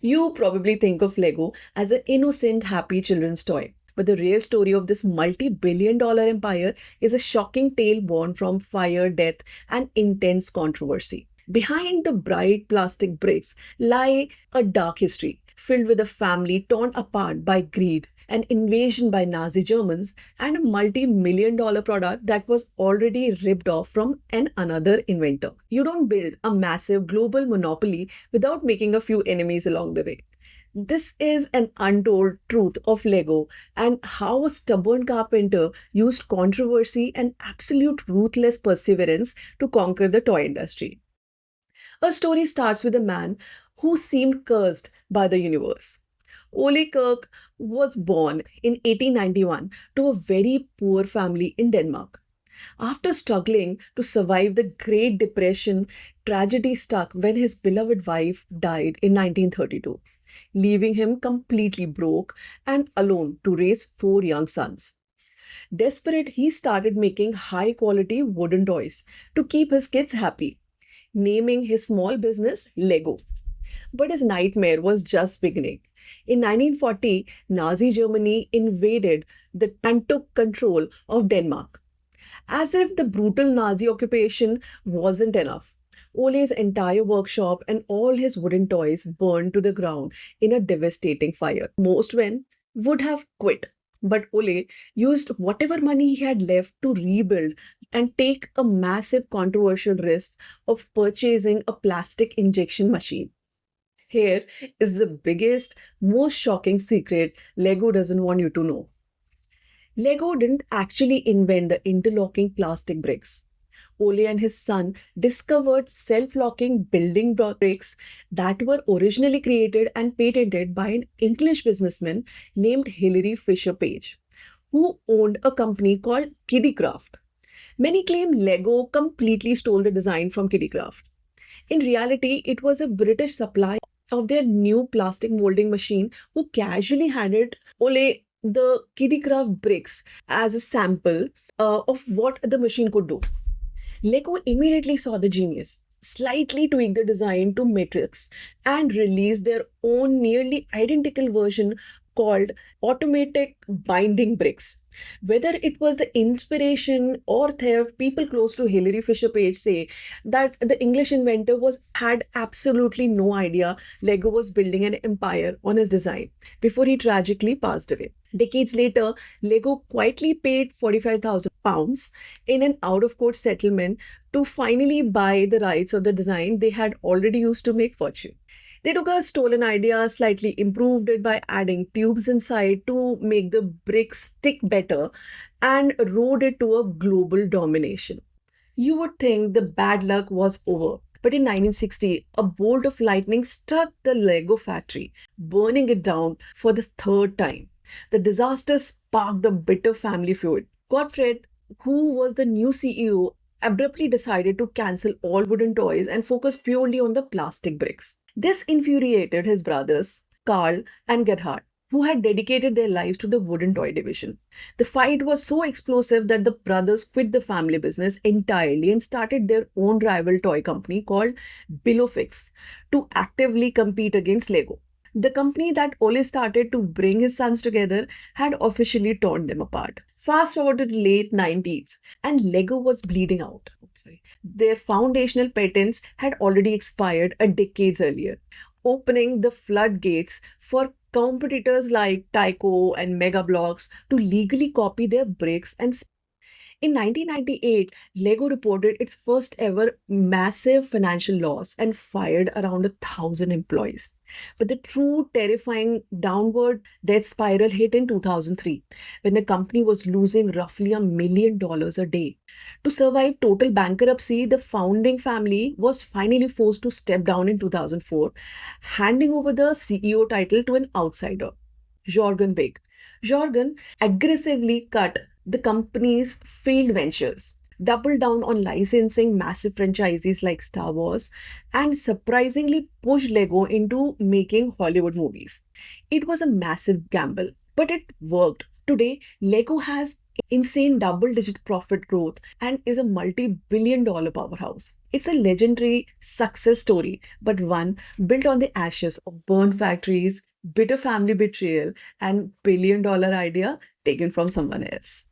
You probably think of Lego as an innocent, happy children's toy. But the real story of this multi-billion-dollar empire is a shocking tale born from fire, death, and intense controversy. Behind the bright plastic bricks lie a dark history filled with a family torn apart by greed, an invasion by Nazi Germans, and a multi-million dollar product that was already ripped off from another inventor. You don't build a massive global monopoly without making a few enemies along the way. This is an untold truth of Lego and how a stubborn carpenter used controversy and absolute ruthless perseverance to conquer the toy industry. Our story starts with a man who seemed cursed by the universe. Ole Kirk was born in 1891 to a very poor family in Denmark. After struggling to survive the Great Depression, tragedy struck when his beloved wife died in 1932, leaving him completely broke and alone to raise four young sons. Desperate, he started making high quality wooden toys to keep his kids happy, naming his small business Lego. But his nightmare was just beginning. In 1940, Nazi Germany invaded and took control of Denmark. As if the brutal Nazi occupation wasn't enough, Ole's entire workshop and all his wooden toys burned to the ground in a devastating fire. Most men would have quit, but Ole used whatever money he had left to rebuild and take a massive controversial risk of purchasing a plastic injection machine. Here is the biggest, most shocking secret Lego doesn't want you to know. Lego didn't actually invent the interlocking plastic bricks. Ole and his son discovered self-locking building bricks that were originally created and patented by an English businessman named Hilary Fisher Page, who owned a company called Kiddicraft. Many claim Lego completely stole the design from Kiddicraft. In reality, it was a British supplier of their new plastic molding machine who casually handed Ole the Kiddicraft bricks as a sample of what the machine could do. Lego immediately saw the genius, slightly tweaked the design to Matrix, and released their own nearly identical version called automatic binding bricks. Whether it was the inspiration or theft, people close to Hilary Fisher Page say that the English inventor had absolutely no idea Lego was building an empire on his design before he tragically passed away. Decades later, Lego quietly paid £45,000 in an out-of-court settlement to finally buy the rights of the design they had already used to make fortune. They took a stolen idea, slightly improved it by adding tubes inside to make the bricks stick better, and rode it to a global domination. You would think the bad luck was over. But in 1960, a bolt of lightning struck the Lego factory, burning it down for the third time. The disaster sparked a bitter family feud. Gottfried, who was the new CEO, abruptly decided to cancel all wooden toys and focus purely on the plastic bricks. This infuriated his brothers, Karl and Gerhard, who had dedicated their lives to the wooden toy division. The fight was so explosive that the brothers quit the family business entirely and started their own rival toy company called Billowfix to actively compete against Lego. The company that Ole started to bring his sons together had officially torn them apart. Fast forward to the late 90s, and Lego was bleeding out. Their foundational patents had already expired a decade earlier, opening the floodgates for competitors like Tyco and Mega Bloks to legally copy their bricks and in 1998, Lego reported its first ever massive financial loss and fired around 1,000 employees. But the true terrifying downward death spiral hit in 2003, when the company was losing roughly $1 million a day. To survive total bankruptcy, the founding family was finally forced to step down in 2004, handing over the CEO title to an outsider, Jorgen Big. Jorgen aggressively cut the company's failed ventures, doubled down on licensing massive franchises like Star Wars, and surprisingly pushed Lego into making Hollywood movies. It was a massive gamble, but it worked. Today, Lego has insane double-digit profit growth, and is a multi-billion-dollar powerhouse. It's a legendary success story, but one built on the ashes of burned factories, bitter family betrayal, and billion-dollar idea taken from someone else.